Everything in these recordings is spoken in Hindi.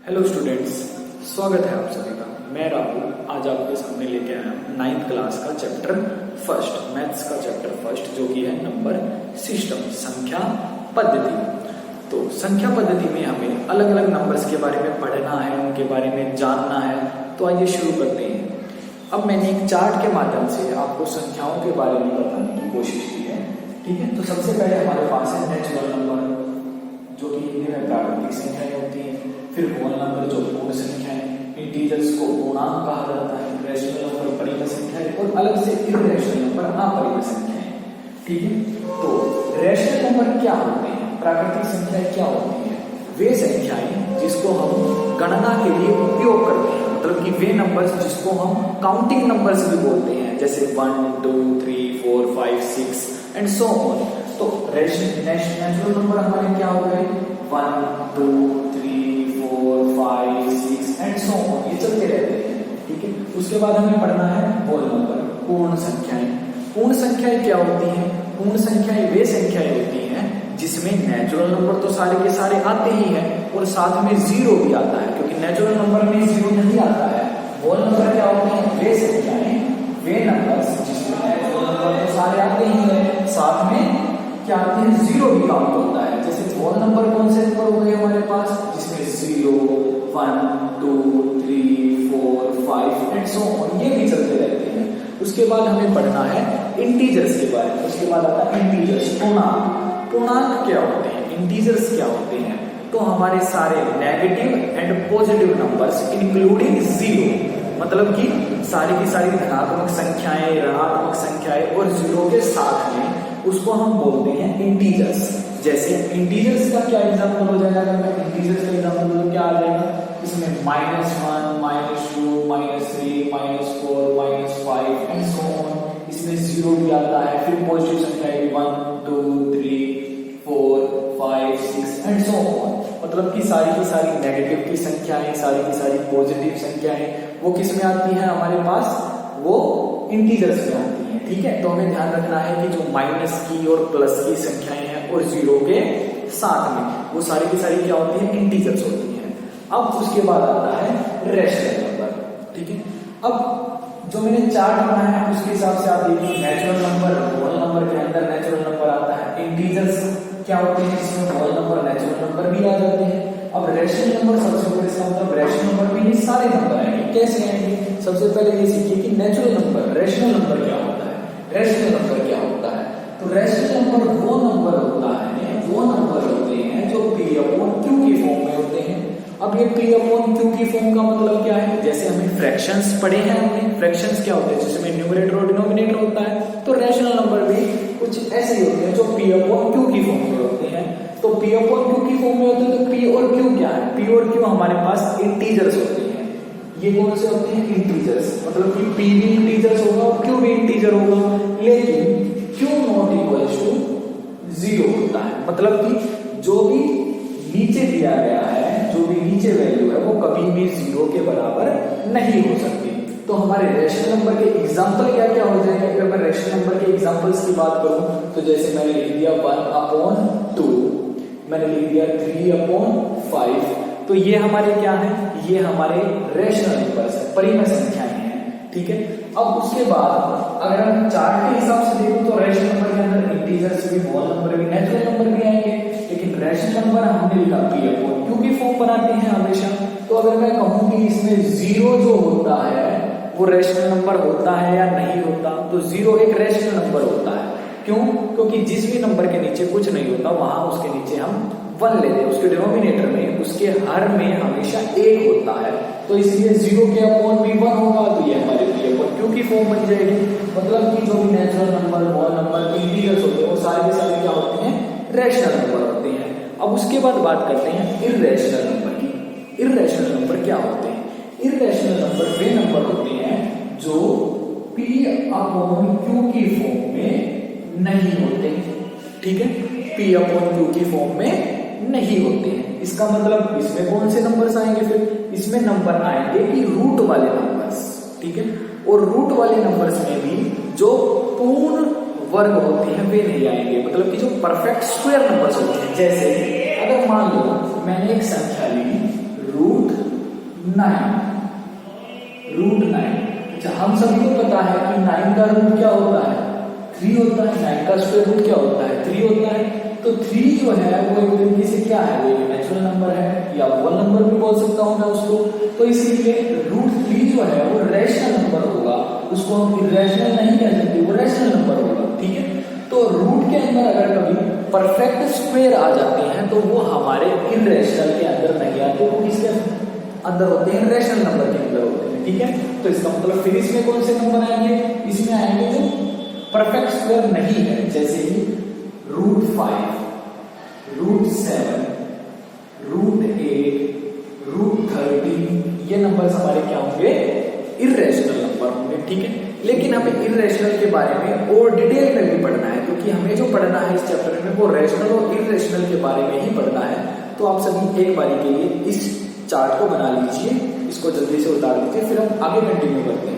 हेलो स्टूडेंट्स, स्वागत है आप सभी का। मैं राहुल आज आपके सामने लेके आया हूँ 9th क्लास का चैप्टर फर्स्ट, मैथ्स का चैप्टर फर्स्ट, जो कि है नंबर सिस्टम, संख्या पद्धति। तो संख्या पद्धति में हमें अलग अलग नंबर्स के बारे में पढ़ना है, उनके बारे में जानना है। तो आइए शुरू करते हैं। अब मैंने एक चार्ट के माध्यम से आपको संख्याओं के बारे में बताने की कोशिश की है, ठीक है। तो सबसे पहले हमारे पास है नेचुरल नंबर, जो कि हिंदी में प्राकृतिक संख्याएं होती हैं। फिर होल नंबर, जो पूर्ण संख्याएं, इंटीजर्स को पूर्णांक कहा जाता है, रेशनल नंबर परिमेय संख्याएं, और अलग से इर्रेशनल नंबर अपरिमेय संख्याएं, ठीक है। तो रेशनल नंबर क्या होते हैं, प्राकृतिक संख्याएं क्या होती हैं? वे संख्याएं जिसको हम गणना के लिए उपयोग करते हैं, मतलब कि वे नंबर्स जिसको हम काउंटिंग नंबर्स भी बोलते हैं, जैसे 1 2 3 4 5 6 एंड सो ऑन। तो नेचुरल नंबर हमारे क्या हो गए, 1 2 3 4 5 6 एंड सो ऑन, ये चलते रहते हैं, ठीक है। उसके बाद हमें पढ़ना है होल नंबर, पूर्ण संख्याएं। पूर्ण संख्याएं क्या होती हैं? पूर्ण संख्याएं वे संख्याएं होती हैं जिसमें नेचुरल नंबर तो सारे के सारे आते ही हैं और साथ में जीरो भी आता है, क्योंकि नेचुरल नंबर में जीरो नहीं आता है। होल नंबर क्या होते हैं? वे संख्याएं, वे नंबर्स जिसमें नेचुरल नंबर तो सारे आते ही हैं, साथ में क्या आते हैं, जीरो भी काउंट होता है। जैसे होल नंबर कौन से नंबर हो गए हमारे पास, जिसमें 0 1 2 3 4 5 एंड सो ऑन, ये भी चलते रहते हैं। उसके बाद हमें पढ़ना है इंटीजर्स के बारे में। उसके बाद आता है इंटीजर्स, पूर्णांक। पूर्णांक क्या होते हैं, इंटीजर्स क्या होते हैं? तो हमारे सारे negative and positive numbers including zero, मतलब कि सारी की सारी धनात्मक संख्याएं, ऋणात्मक संख्याएं और जीरो के साथ में, उसको हम बोलते हैं इंटीजर्स। जैसे इंटीजर्स का क्या एग्जांपल हो जाएगा? अगर मैं इंटीजर्स का एग्जांपल दूं तो क्या आ जाएगा इसमें? -1 -2 -3 -4 -5 एंड सो ऑन। इसमें जीरो भी आता है। फिर पॉजिटिव संख्याएं 1 2 3 4 5 6 एंड सो ऑन, मतलब कि सारी की सारी नेगेटिव की संख्याएं, सारी की सारी पॉजिटिव संख्याएं, वो किस में आती है हमारे पास? वो इंटीजर्स में आती है, ठीक है। तो हमें ध्यान रखना है कि जो माइनस की और प्लस की संख्याएं हैं और जीरो के साथ में, वो सारी की सारी क्या होती है? इंटीजर्स होती हैं। अब उसके बाद आता है रेशनल नंबर, ठीक है। अब जो मैंने चार्ट बनाया है उसके हिसाब से आप देखिए, नेचुरल नंबर, होल नंबर के अंदर नेचुरल नंबर आता है। इंटीजर्स क्या होते हैं, जिसमें होल नंबर, नेचुरल नंबर भी आ जाते हैं। अब रेशनल नंबर, सबसे पहले इसका मतलब रेशनल नंबर में ये सारे नंबर आएंगे। कैसे आएंगे? सबसे पहले ये सीखिए कि नेचुरल नंबर, रेशनल नंबर क्या होता है, रेशनल नंबर क्या होता है। तो रेशनल नंबर वो नंबर होता है, वो नंबर होते हैं जो P/Q की फॉर्म में होते हैं। अब ये P/Q की फॉर्म का मतलब क्या है? जैसे हमें फ्रैक्शंस पढ़े हैं, हमने फ्रैक्शंस क्या होते हैं, जिसमें न्यूमरेटर और डिनोमिनेटर होता है। तो रेशनल नंबर भी कुछ ऐसे ही होते हैं जो P/Q की फॉर्म में होते हैं। तो P/Q की फॉर्म में होते हैं, तो P और Q क्या है? P और Q हमारे पास इंटीजर्स होते हैं। ये कौन से होते हैं? इंटीजर्स, मतलब कि P भी इंटीजर्स होगा और Q भी इंटीजर होगा, लेकिन Q नॉट इक्वल्स टू 0 होता है। मतलब कि जो भी नीचे दिया गया है, जो भी नीचे वैल्यू है, वो कभी भी 0 के बराबर नहीं हो सकती। तो हमारे रेशनल नंबर के एग्जाम्पल क्या क्या हो जाएंगे? अगर मैं रेशनल नंबर के एग्जाम्पल्स की बात करूं तो जैसे मैंने लिख दिया 1/2, मैंने लिख दिया 3/5। तो ये हमारे क्या है? ये हमारे रेशनल नंबर्स है, परिमेय संख्याएं हैं, ठीक है। अब उसके बाद अगर हम चार्ट के हिसाब से देखो तो रेशनल नंबर के अंदर इंटीजर्स भी, होल नंबर भी, नेचुरल नंबर भी आएंगे, लेकिन रेशनल नंबर हमने लिखा P/Q की फॉर्म बनाते हैं हमेशा। तो अगर मैं कहूं कि इसमें जीरो जो होता है वो रेशनल नंबर होता है या नहीं होता, तो जीरो एक रेशनल नंबर होता है। क्यों? क्योंकि जिस भी नंबर के नीचे कुछ नहीं होता, वहां उसके नीचे हम 1 लेते हैं, उसके डिनोमिनेटर में, उसके हर में हमेशा 1 होता है। तो इसलिए 0 के अपॉन भी 1 होगा, तो ये हमारे P/Q की फॉर्म बन जाएगी। मतलब कि जो भी natural number, whole number, integers होते हैं, वो सारे के सारे क्या होते हैं? रेशनल नंबर होते हैं। अब उसके बाद बात करते हैं इर्रेशनल नंबर की। इर्रेशनल नंबर क्या होते हैं? इर्रेशनल नंबर वे नंबर होते हैं जो P/Q की फॉर्म में नहीं होते, ठीक है। P/Q की फॉर्म में नहीं होते हैं। इसका मतलब इसमें कौन से नंबर्स आएंगे? फिर इसमें नंबर आएंगे कि रूट वाले नंबर्स, ठीक है। और रूट वाले नंबर्स में भी जो पूर्ण वर्ग होते हैं वे नहीं आएंगे, मतलब कि जो परफेक्ट स्क्वायर नंबर्स होते हैं। जैसे अगर मान लो मैंने एक संख्या ली √3 9, √9। अच्छा, हम सभी को पता है कि 9 का रूट क्या होता है, 3 होता है। 9 का स्क्वायर रूट क्या होता है, 3 होता है। तो 3 जो है वो एक तरीके से क्या है, वो एक नेचुरल नंबर है, या होल नंबर भी बोल सकता हूँ मैं उसको। तो इसीलिए √3 जो है वो रैशनल नंबर होगा, उसको हम इरेशनल नहीं कह सकते, वो रैशनल नंबर होगा, ठीक है। तो रूट के अंदर अगर कभी परफेक्ट स्क्वायर आ जाते हैं तो वो हमारे इरेशनल के अंदर नहीं आते, वो किसके अंदर होते हैं, रैशनल नंबर के अंदर होते हैं, ठीक है। तो इसका मतलब फिर इसमें कौन से नंबर आएंगे, इसमें आएंगे जो परफेक्ट स्क्वायर नहीं है, जैसे कि √5, √7, √8, √13, ये नंबर्स हमारे क्या होंगे, इरेशनल नंबर होंगे, ठीक है। लेकिन हमें इरेशनल के बारे में और डिटेल में भी पढ़ना है, क्योंकि हमें जो पढ़ना है इस चैप्टर में वो रैशनल और इरेशनल के बारे में ही पढ़ना है। तो आप सभी एक बारी के लिए इस चार्ट को बना लीजिए, इसको जल्दी से उतार लीजिए, फिर हम आगे कंटिन्यू करते हैं।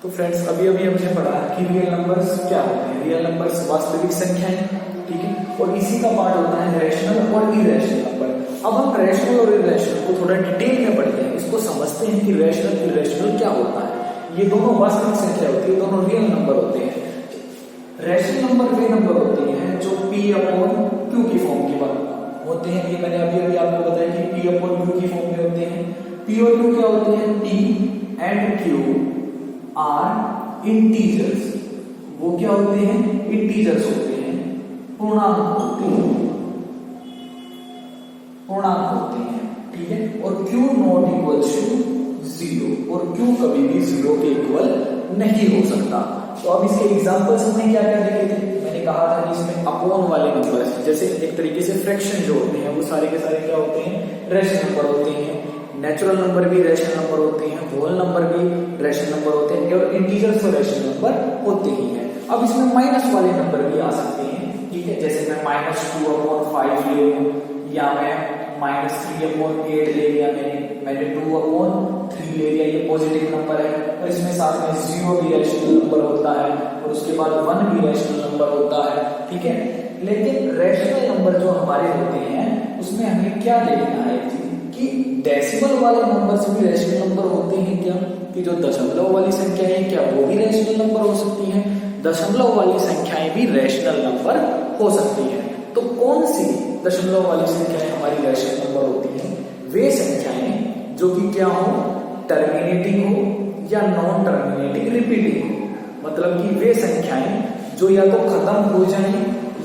तो फ्रेंड्स, अभी हमने पढ़ा कि रियल नंबर्स क्या होते हैं, रियल नंबर्स वास्तविक संख्याएं, ठीक है। और इसी का पार्ट होता है रैशनल और इरेशनल नंबर। अब हम रैशनल और इरेशनल को थोड़ा डिटेल में पढ़ते हैं, इसको समझते हैं कि रैशनल इरेशनल क्या होता है। ये दोनों वास्तविक संख्या होती है, दोनों रियल नंबर होते हैं। रैशनल नंबर वे नंबर होते हैं जो P/Q की फॉर्म के होते हैं। ये मैंने अभी आपको बताया कि P/Q की फॉर्म में होते हैं। P और Q क्या होते हैं, P and Q are integers. वो क्या होते हैं, इंटीजर्स होते हैं, पूर्णांक होते हैं, ठीक है। और Q नॉट इक्वल टू 0, और Q कभी भी 0 के इक्वल नहीं हो सकता। तो अब इसके एग्जांपल्स हमने क्या क्या देखे थे, मैंने कहा था कि इसमें अपॉन वाले नंबर्स, जैसे एक तरीके से फ्रैक्शन जो होते हैं वो सारे के सारे क्या होते हैं, रैशनल नंबर होते हैं। नेचुरल नंबर भी रैशनल नंबर होते हैं, होल नंबर भी रैशनल नंबर होते हैं, और इंटीजर्स तो रैशनल नंबर होते ही हैं। अब इसमें माइनस वाले नंबर भी आ सकते हैं, ठीक है। जैसे मैं -2/5 ले लूं, या मैं -3/8 ले लिया, मैंने 2/3 ले लिया, ये पॉजिटिव नंबर है। और इसमें साथ में 0 भी रैशनल नंबर होता है, और उसके बाद 1 भी रैशनल नंबर होता है, ठीक है। लेकिन रैशनल नंबर जो हमारे होते हैं उसमें हमें क्या देखना है कि डेसिमल वाले नंबर्स भी रैशनल नंबर होते हैं क्या, कि जो दशमलव वाली संख्या है क्या वो भी रैशनल नंबर हो सकती है, दशमलव वाली संख्याएं भी रैशनल नंबर हो सकती है। तो कौन सी दशमलव वाली संख्याएं हमारी रैशनल नंबर होती हैं, वे संख्याएं जो कि क्या हो, टर्मिनेटिंग हो या नॉन टर्मिनेटिंग रिपीटिंग हो। मतलब कि वे संख्याएं जो या तो खत्म हो जाए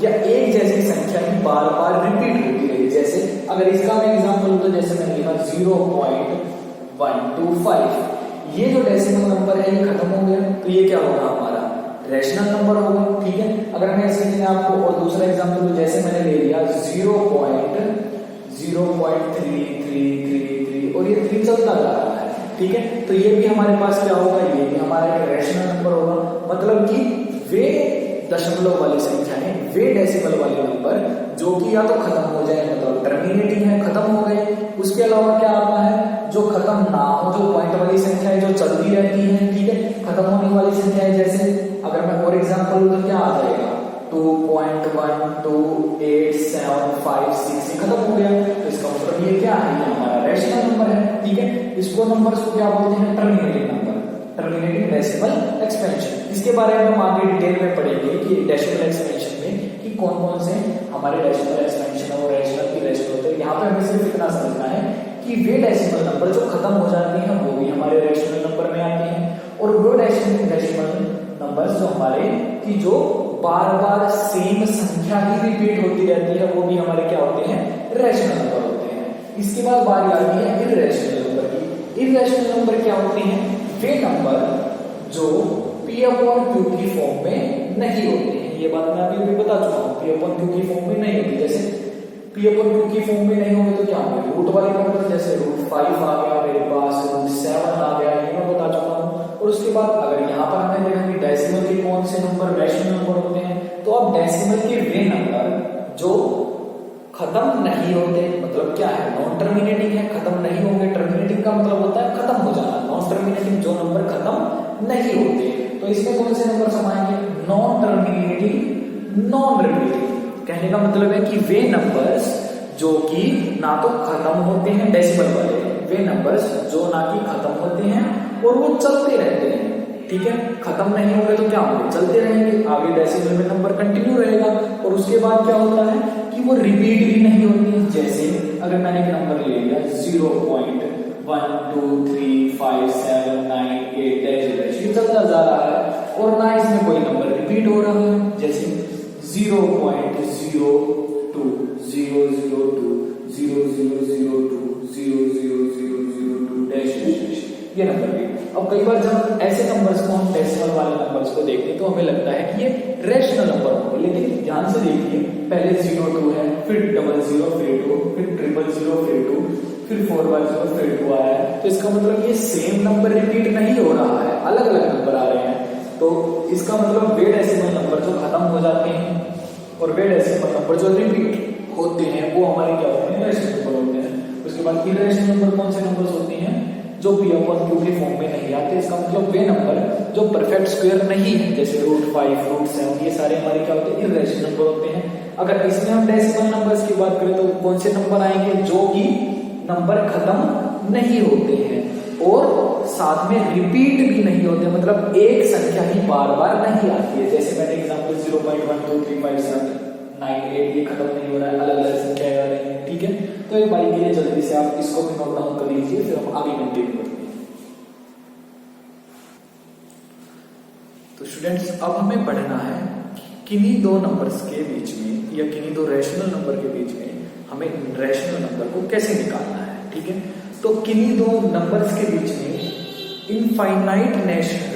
या एक जैसी संख्या की बार बार रिपीट होती रही। जैसे अगर इसका मैं एग्जांपल तो जैसे मैंने लिखा 0.125, ये जो डेसिमल नंबर है ये खत्म हो गया, तो ये क्या होगा, हमारा रैशनल नंबर होगा, ठीक है। अगर मैं इसी में आपको और दूसरा एग्जांपल तो जैसे मैंने ले लिया 0.0333 और ये 3 चलता जा रहा है, ठीक है। तो ये भी हमारे पास क्या होगा, ये भी हमारा एक रैशनल नंबर होगा। मतलब कि वे दशमलव वाली संख्याएं, वे डेसिमल वाले नंबर जो कि या तो खत्म हो जाए, मतलब टर्मिनेटिंग है, खत्म हो गए। उसके अलावा क्या आता है, जो खत्म ना हो, जो पॉइंट वाली संख्याएं जो चलती रहती हैं, ठीक है। खत्म होने वाली संख्याएं जैसे अगर मैं और एग्जांपल तो क्या आ जाएगा, 2.12875 खत्म हो गया। तो इसका मतलब ये क्या है, ये हमारा रैशनल नंबर है, ठीक है। इसको नंबर्स को क्या बोलते हैं, terminating number, terminating decimal expansion. इसके बारे में हम आगे डिटेल में पढ़ेंगे कि डेसिमल एक्सपेंशन में कि कौन कौन से हमारे डेसिमल एक्सपेंशन और रैशनल की रेशियो होते हैं। यहाँ पे हमें सिर्फ इतना समझना है कि वे डेसिमल नंबर जो खत्म हो जाते हैं वो भी हमारे रैशनल नंबर में आते हैं, और वो डेसिमल नंबर जो हमारे की जो बार बार सेम संख्या ही रिपीट होती रहती है वो भी हमारे क्या होते हैं, रैशनल नंबर होते हैं। इसके बाद बारी आती है इर्रेशनल नंबर की। इर्रेशनल नंबर क्या होते हैं, वे नंबर जो P/Q की फॉर्म में नहीं होते हैं। ये बात मैं अभी बता चुका हूँ, P/Q की फॉर्म में नहीं होती। जैसे P/Q की फॉर्म में नहीं होंगे तो क्या होंगे, रूट वाले नंबर, जैसे √5 आ गया मेरे पास, √7 आ गया, ये मैं बता चुका हूँ। और उसके बाद अगर यहाँ पर हमें देखा कि डेसिमल के कौन से नंबर रैशनल नंबर होते हैं, तो अब डेसिमल के वे नंबर जो खत्म नहीं होते, मतलब क्या है, नॉन टर्मिनेटिंग है, खत्म नहीं होंगे। टर्मिनेटिंग का मतलब होता है खत्म हो जाना, नॉन टर्मिनेटिंग जो नंबर खत्म नहीं होते तो इसमें कौन से नंबर समाएंगे? Non terminating, non repeating. कहने का मतलब है कि वे नंबर्स जो कि ना तो खत्म होते हैं डेसिमल वाले, वे नंबर्स जो ना कि खत्म होते हैं और वो चलते रहते हैं। ठीक है, खत्म नहीं होंगे तो क्या होंगे? चलते रहेंगे, आगे डेसिमल में नंबर कंटिन्यू रहेगा। और उसके बाद क्या होता है कि वो रिपीट भी नहीं होती। जैसे अगर मैंने एक नंबर ले लिया 0.1 2 3 5 7 9 8 डैश, ये चलता जा रहा है और ना इसमें कोई नंबर रिपीट हो रहा है। जैसे 0.02 002 0002 00002 डैश डैश, ये नंबर भी। अब कई बार जब ऐसे नंबर्स को हम डेसिमल वाले नंबर्स को देखते हैं तो हमें लगता है कि ये रेशनल नंबर होंगे, लेकिन ध्यान से देखिए, पहले 02 है, फिर 00, फिर 2, फिर 000, फिर 2, फिर 410, फिर 2 आया है। तो इसका मतलब ये सेम नंबर रिपीट नहीं हो रहा है, अलग अलग नंबर आ रहे हैं। तो इसका मतलब वे डेसिमल नंबर जो खत्म हो जाते हैं और वे डेसिमल नंबर जो रिपीट होते हैं वो हमारे क्या होते हैं? रेशनल नंबर होते हैं। उसके बाद इर्रेशनल नंबर कौन से नंबर्स होते हैं? जो P/Q के फॉर्म में नहीं आते। इसका मतलब वे नंबर जो परफेक्ट स्क्वायर नहीं है, जैसे √5, √7, ये सारे हमारे क्या होते हैं? इर्रेशनल नंबर होते हैं। अगर इसमें हम डेसिमल नंबर्स की बात करें तो कौन से नंबर आएंगे? जो कि नंबर खत्म नहीं होते हैं और साथ में रिपीट भी नहीं होते, मतलब एक संख्या ही बार बार नहीं आती है। जैसे मैंने एग्जाम्पल 0.1 2 3 5 7 9 8, ये खत्म नहीं हो रहा है, अलग अलग संख्या आ रही है। ठीक है, तो एक बारी के लिए जल्दी से आप इसको भी नोट डाउन कर लीजिए, फिर हम आगे कंटिन्यू करते हैं। तो स्टूडेंट्स, अब हमें पढ़ना है किन्हीं दो नंबर्स के बीच में या किन्हीं दो रेशनल नंबर के बीच में हमें रेशनल नंबर को कैसे निकालना है। ठीक है, तो किन्हीं दो नंबर्स के बीच में इनफाइनाइट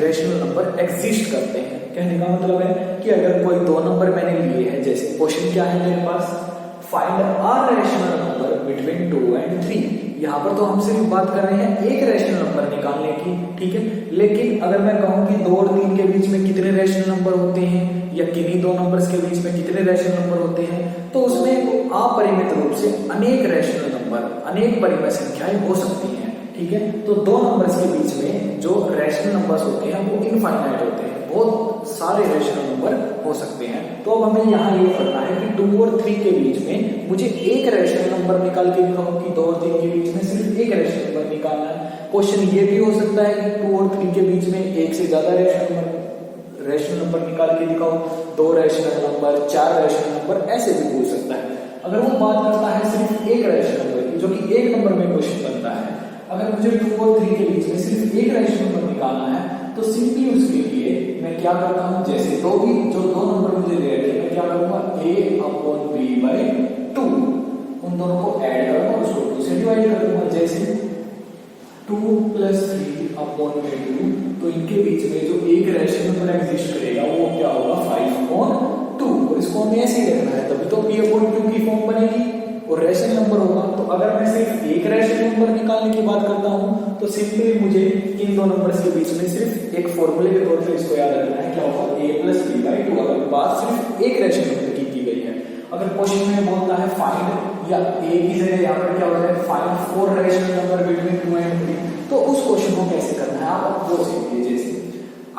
रेशनल नंबर एग्जिस्ट करते हैं। कहने का मतलब है कि अगर कोई दो नंबर मैंने लिए हैं, जैसे क्वेश्चन क्या है मेरे पास, find a rational number between 2 and 3। यहाँ पर तो हम सिर्फ बात कर रहे हैं एक रेशनल नंबर निकालने की। ठीक है, लेकिन अगर मैं कहूँ कि 2 और 3 के बीच में कितने रेशनल नंबर होते हैं या किन्हीं दो नंबर्स के बीच में कितने रेशनल नंबर होते हैं, तो उसमें अपरिमित रूप से अनेक रेशनल नंबर, अनेक परिमित संख्याएं हो सकती हैं। ठीक है, तो दो नंबर्स के बीच में जो रेशनल नंबर्स होते हैं वो इनफाइनाइट होते हैं, बहुत सारे रेशनल नंबर हो सकते हैं। तो अब हमें यहाँ ये करना है कि 2 और 3 के बीच में मुझे एक रेशनल नंबर निकाल के दिखाऊं कि 2 और 3 के बीच में सिर्फ एक रेशनल नंबर निकालना है। क्वेश्चन ये भी हो सकता है कि 2 और 3 के बीच में एक से ज्यादा रेशनल नंबर निकाल के दिखाओ, 2 रेशनल नंबर, 4 रेशनल नंबर, ऐसे भी पूछ सकता है। अगर वो बात करता है सिर्फ एक रेशनल नंबर की, जो कि एक नंबर में क्वेश्चन बनता है, अगर मुझे 2 और 3 के बीच में सिर्फ एक रेशनल नंबर निकालना है तो सिंपली उसके लिए मैं क्या करता हूं, जैसे जो दो नंबर मुझे दे रहे हैं, मैं क्या करूंगा, a/b/2 उन दोनों को ऐड करूंगा, उसको 2 से डिवाइड कर दूंगा। जैसे 2 + 3/2, तो इनके बीच में जो एक रेशनल नंबर एग्जिस्ट करेगा वो क्या होगा, 5/2। और इसको हमें ऐसे ही रखना है, तभी तो P/Q की फॉर्म बनेगी और रेशनल नंबर होगा। तो अगर मैं सिर्फ एक रेशनल नंबर निकालने की बात करता हूं तो सिंपली मुझे इन दो नंबर्स के बीच में सिर्फ एक फॉर्मूले के तौर पे इसको याद रखना है, क्या होगा, a+b/2। अगर बात सिर्फ एक रेशनल नंबर की गई है, अगर क्वेश्चन में बोलता है फाइंड, या a की जगह यहाँ पर क्या होता है, find 4 rational number between 2 and 3, तो उस क्वेश्चन को कैसे करना है आप वो सीखिए। जैसे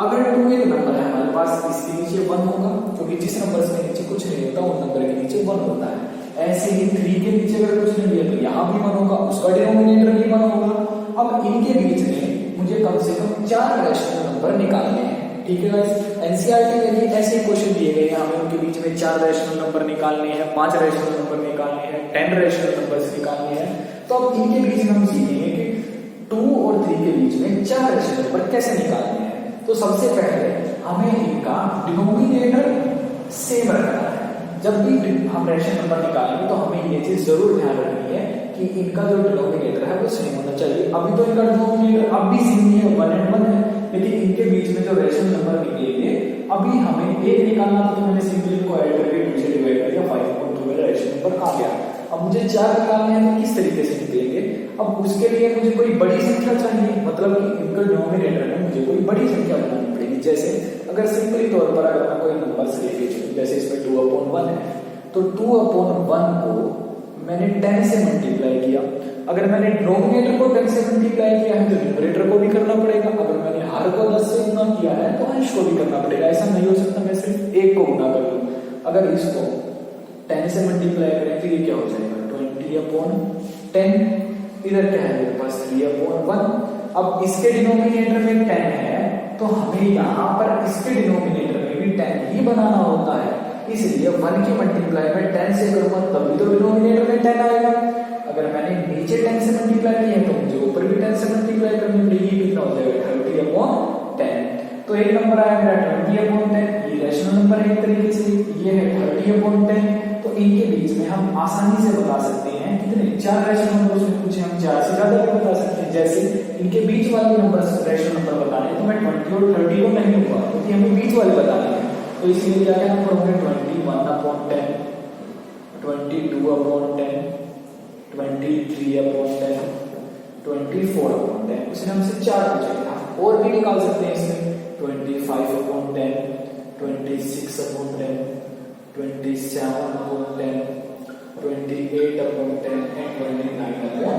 अगर 2 एक नंबर है हमारे पास, इसके नीचे 1 होगा, क्योंकि जिस नंबर के नीचे कुछ नहीं होता उन नंबर के नीचे 1 होता है। ऐसे ही 3 के नीचे अगर कुछ नहीं है तो यहाँ भी 1 होगा, उसका डिनोमिनेटर भी 1 होगा। अब इनके बीच में मुझे कम से कम 4 रेशनल नंबर निकालने हैं। ठीक है गाइस, एनसीईआरटी में भी ऐसे क्वेश्चन दिए गए हैं, हमें उनके बीच में 4 रेशनल नंबर निकालने हैं, 5 रेशनल नंबर निकालने हैं, 10 रेशनल नंबर्स निकालने हैं। तो अब इनके बीच में हम सीखेंगे कि 2 और 3 के बीच में 4 रेशनल नंबर कैसे निकालने हैं। तो सबसे पहले हमें इनका डिनोमिनेटर सेम रखना है। जब भी हम रेशनल नंबर निकालेंगे तो हमें ये चीज जरूर ध्यान रखनी है कि इनका जो डिनोमिनेटर है वो सेम होना चाहिए। अभी तो इनका डिनोमिनेटर अब भी सेम ही है, 1 and 1 है, लेकिन इनके बीच में जो रेशनल नंबर निकलेंगे अभी हमें एक निकालना था, तो मैंने सिंपली इनको ऐड करके 2 से डिवाइड कर दिया, 5/2 मेरा रेशनल नंबर आ गया। अब मुझे 4 निकालने हैं तो किस तरीके से निकलेंगे, अब उसके लिए मुझे कोई बड़ी संख्या चाहिए, मतलब कि इनका डिनोमिनेटर में मुझे कोई बड़ी संख्या बनानी पड़ेगी। जैसे अगर सिंपली तौर पर अगर मैं कोई नंबर लेके चलूं, जैसे इसमें 2/1 है, तो 2/1 को मैंने 10 से मल्टीप्लाई किया अगर मैंने डिनोमिनेटर को 10 से मल्टीप्लाई किया है तो न्यूमरेटर को भी करना पड़ेगा, अगर मैंने हर को 10 से गुना किया है तो अंश को भी करना पड़ेगा। ऐसा नहीं हो सकता मैं सिर्फ एक को गुना कर लूं। अगर इसको 10 से मल्टीप्लाई करें तो ये क्या हो जाएगा 20/10, इधर क्या है मेरे पास 3/1। अब इसके डिनोमिनेटर में 10 है तो हमें यहाँ पर इसके डिनोमिनेटर में भी 10 ही बनाना होता है, इसलिए 1 की मल्टीप्लाई में 10 से करूंगा तभी तो डिनोमिनेटर में 10 आएगा। अगर मैंने नीचे 10 से मल्टीप्लाई किया है तो मुझे ऊपर भी 10 से मल्टीप्लाई करनी पड़ेगी, कितना हो जाएगा 30/10। तो एक नंबर आया मेरा 20/10, ये रैशनल नंबर है एक तरीके से, ये है 30/10। तो इनके बीच में हम आसानी से बता सकते हैं कितने 4 रैशनल नंबर से पूछे हम 4 से ज्यादा भी बता सकते हैं। जैसे इनके बीच वाले नंबर रैशनल नंबर बताने तो मैं 20 और 30 को नहीं लूंगा क्योंकि हमें बीच वाले बताने हैं, तो इसलिए क्या क्या नंबर होंगे 21/10, 22/10, 23/10, 24/10। उसने हमसे 4 पूछे, और भी निकाल सकते हैं इसमें 25/10, 26/10, 27/10, 28/10 एंड 29/10।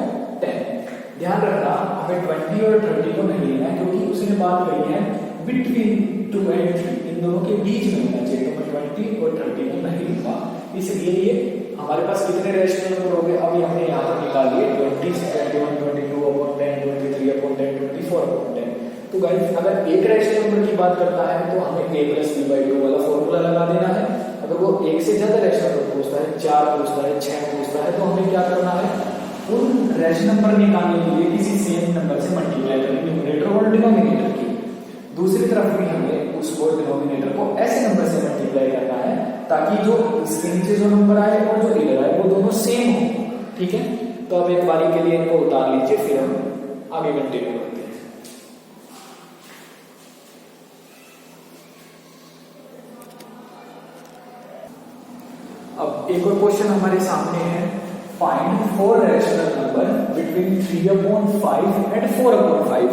ध्यान रखना हमें 20 और 30 को नहीं लेना क्योंकि उसने बात कही है बिटवीन 2 एंड 3, इन दोनों के बीच में होना चाहिए, तो मैं 20 और 30 को नहीं लूंगा। इसलिए ये हमारे पास कितने रैशनल नंबर हो गए अभी हमने यहाँ पर निकाल लिए 20, 21, 22/10, 23/10, 24/10। तो गाइस अगर एक रैशनल नंबर की बात करता है तो हमें a + b/2 वाला फॉर्मूला लगा देना है। अगर वो एक से ज्यादा रैशनल नंबर पूछता है, 4 पूछता है, 6 पूछता है, तो हमें क्या करना है उन रैशनल नंबर निकालने के लिए किसी सेम नंबर से मल्टीप्लाई करना, न्यूमरेटर और डिनोमिनेटर की। दूसरी तरफ भी हमें उसको डिनोमिनेटर को ऐसे नंबर से मल्टीप्लाई करना है ताकि जो इसके नीचे जो नंबर आए और जो इधर आए वो दोनों सेम हो। ठीक है, तो अब एक बारी के लिए इनको उतार लीजिए, फिर हम आगे कंटिन्यू करते हैं। अब एक और क्वेश्चन हमारे सामने है, find 4 rational number between 3/5 and 4/5।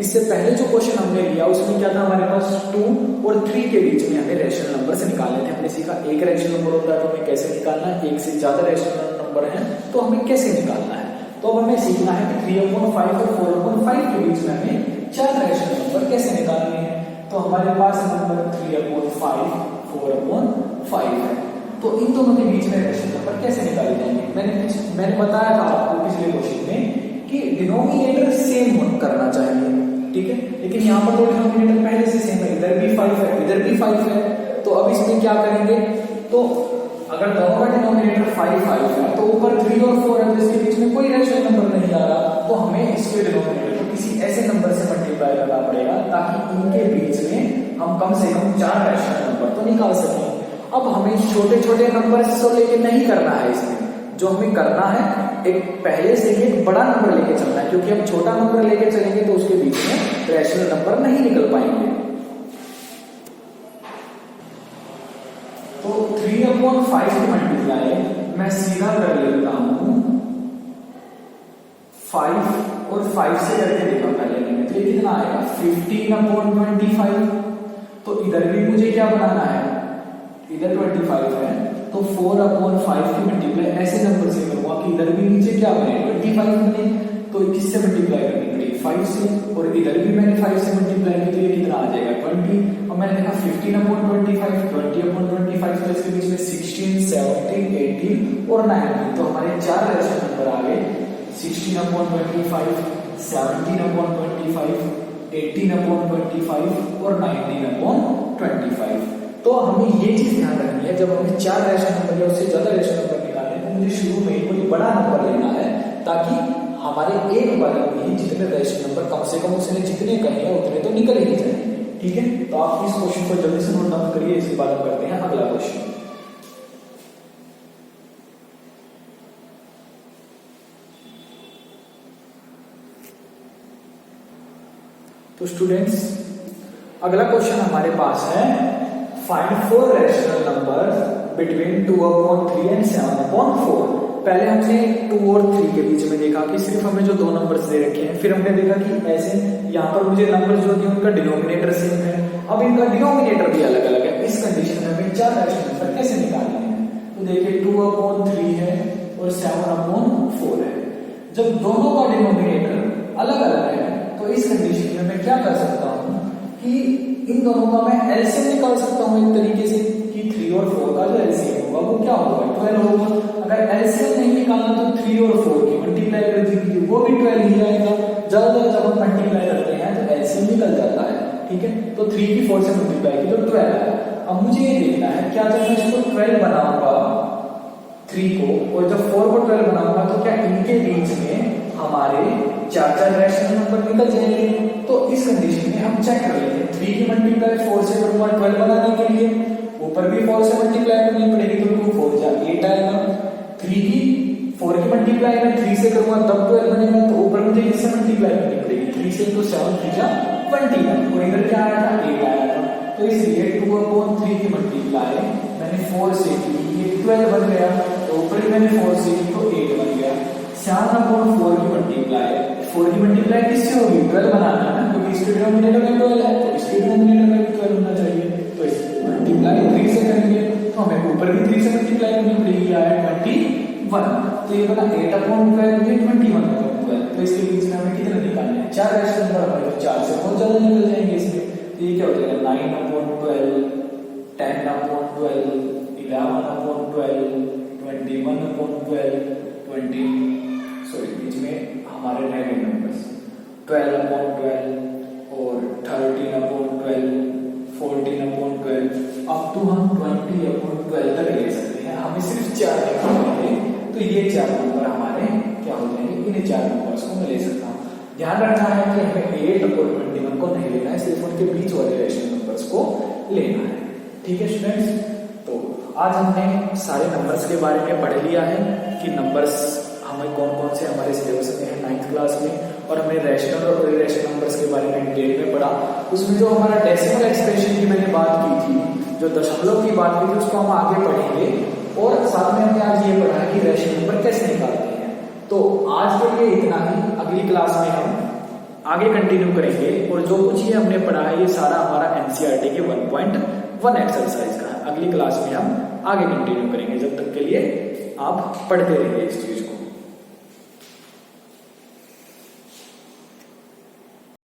इससे पहले जो क्वेश्चन हमने लिया उसमें क्या था, हमारे पास 2 और 3 के बीच में हमें रैशनल नंबर से निकालने थे। हमने सीखा एक रैशनल नंबर होता है तो हमें कैसे निकालना है, एक से ज्यादा रैशनल नंबर है तो हमें कैसे निकालना है। तो अब हमें सीखना है कि 3/5 और 4/5 के बीच में हमें 4 रैशनल नंबर कैसे निकालने हैं। तो हमारे पास नंबर 3/5, 4/5 है, तो इन दोनों के बीच में रैशनल नंबर कैसे निकाले जाएंगे। मैंने बताया था आपको पिछले क्वेश्चन में कि डिनोमिनेटर सेम करना चाहिए, ठीक है, लेकिन यहाँ पर तो डिनोमिनेटर पहले से सेम है, इधर भी 5 है, इधर भी 5 है। तो अब इसमें क्या करेंगे, तो अगर दोनों का डिनोमिनेटर 5 है तो ऊपर 3 और 4 है, जिसके बीच में कोई रैशनल नंबर नहीं आ रहा, तो हमें इसके डिनोमिनेटर को किसी ऐसे नंबर से मल्टीप्लाई करना पड़ेगा ताकि इनके बीच में हम कम से कम 4 रैशनल नंबर तो निकाल सकें। अब हमें छोटे छोटे नंबर से लेके नहीं करना है, इसमें जो हमें करना है एक पहले से ही एक बड़ा नंबर लेके चलना है, क्योंकि हम छोटा नंबर लेके चलेंगे तो उसके बीच में रैशनल नंबर नहीं निकल पाएंगे। तो 3/5 की मल्टीप्लाई मैं सीधा कर लेता हूं 5 और 5 से करके देखा पहले मैंने, तो ये कितना आएगा 15/25। तो इधर भी मुझे क्या बनाना है, इधर 25 है तो 4/5 की मल्टीप्लाई ऐसे नंबर से करूंगा कि इधर भी नीचे क्या बने 25 बने, तो किससे मल्टीप्लाई करनी पड़ेगी 5 से, और इधर भी मैंने 5 से मल्टीप्लाई की तो ये कितना आ जाएगा 20। और मैंने देखा 15/25, 20/25, तो इसके बीच में 16, 17, 18 और 19, तो हमारे 4 रैशनल नंबर आ गए 16/25, 17/25, 18/25 और 19/25। तो हमें ये चीज ध्यान रखनी है, जब हमें 4 रैशनल नंबर या उससे ज्यादा रैशनल नंबर निकालने हैं तो मुझे शुरू में ही कोई बड़ा नंबर लेना है ताकि हमारे एक बार में ही जितने रैशनल नंबर कम से कम उसने जितने कहे हैं उतने तो निकल ही जाए। ठीक है, तो आप इस क्वेश्चन को जल्दी से नोट डाउन करिए, इसके बाद हम करते हैं अगला क्वेश्चन। तो स्टूडेंट्स अगला क्वेश्चन हमारे पास है, find 4 rational numbers between 2/3 and 7/4। पहले हमने 2 और 3 के बीच में देखा कि सिर्फ हमें जो 2 नंबर्स दे रखे हैं, फिर हमने देखा कि ऐसे यहाँ पर मुझे नंबर जो दिए उनका डिनोमिनेटर सेम है, अब इनका डिनोमिनेटर भी अलग अलग है। इस कंडीशन में हमें 4 रैशनल नंबर कैसे निकालने हैं, तो देखिए 2/3 है और 7/4 है। जब दोनों का डिनोमिनेटर अलग अलग है तो इस कंडीशन में मैं क्या कर सकता हूँ कि इन दोनों का मैं एलसीएम निकाल सकता हूँ एक तरीके से कि 3 और 4 का जो एलसीएम होगा वो क्या होगा 12 होगा। अगर एलसीएम नहीं निकालना तो 3 और 4 की मल्टीप्लाई कर दीजिए वो भी 12 ही आएगा। ज्यादातर जब हम मल्टीप्लाई करते हैं तो एलसीएम निकल जाता है, ठीक है। तो 3 की 4 से मल्टीप्लाई की तो 12 है। अब मुझे ये देखना है क्या जब मैं इसको 12 बनाऊंगा 3 को और जब 4 को 12 बनाऊंगा तो क्या इनके बीच में हमारे 4 रैशनल नंबर निकल जाएंगे। तो इस कंडीशन में हम चेक कर लेते हैं 3 की मल्टीप्लाई 4 से करूंगा 12 बनाने के लिए, ऊपर भी 4 से मल्टीप्लाई करनी पड़ेगी तो 2 4 जा 8 आएगा। 3 की 4 की मल्टीप्लाई में 3 से करूंगा तब 12 बनेगा तो ऊपर मुझे इससे मल्टीप्लाई करनी पड़ेगी 3 से तो 7 3 जा 21 और इधर क्या आया था 8 आया था। तो इसलिए 2/3 की मल्टीप्लाई मैंने 4 से की ये 12 बन गया तो ऊपर भी मैंने 4 से की तो 8 बन गया। 7/4 की मल्टीप्लाई 4 की मल्टीप्लाई किससे होगी 12 बनाना है ना क्योंकि इसके डिनोमिनेटर में 12 है तो इसके डिनोमिनेटर में भी 12 होना चाहिए। तो इसकी मल्टीप्लाई 3 से करेंगे तो हमें ऊपर भी 3 से मल्टीप्लाई करनी पड़ेगी आया 21 तो ये बना 8/12 ये 21/12 तो इसके बीच में हमें कितने निकालने हैं 4 रैशनल नंबर हमारे तो 4 से बहुत ज्यादा निकल जाएंगे इसमें। तो ये क्या हो जाएगा 9/12 10/12 11/12 21/12 बीच में हमारे नेगेटिव नंबर्स 12/12 और 13/12 14/12 अप टू हम 20/12 तक ले सकते हैं। हमें सिर्फ 4 निकालने तो ये 4 नंबर हमारे क्या हो जाएंगे इन 4 नंबर्स को मैं ले सकता हूँ। ध्यान रखना है कि हमें 8 और 21 को नहीं लेना है, सिर्फ उनके बीच वाले रैशनल नंबर्स को लेना है, ठीक है स्टूडेंट्स। तो आज हमने सारे नंबर्स के बारे में पढ़ लिया है कि नंबर्स हमें कौन कौन से हमारे सिलेबस में है 9th क्लास में, और हमने रैशनल और इरेशनल नंबर्स के बारे में डिटेल में पढ़ा। उसमें जो हमारा डेसिमल एक्सप्रेशन की मैंने बात की थी, जो दशमलव की बात की थी, उसको हम आगे पढ़ेंगे। और साथ में हमने आज ये पढ़ा कि रैशनल नंबर कैसे निकालते हैं। तो आज के लिए इतना ही, अगली क्लास में हम आगे कंटिन्यू करेंगे। और जो कुछ ये हमने पढ़ा है ये सारा हमारा एनसीईआरटी के 1.1 एक्सरसाइज का है। अगली क्लास में हम आगे कंटिन्यू करेंगे। जब तक के लिए आप पढ़ते रहिए इस चीज को।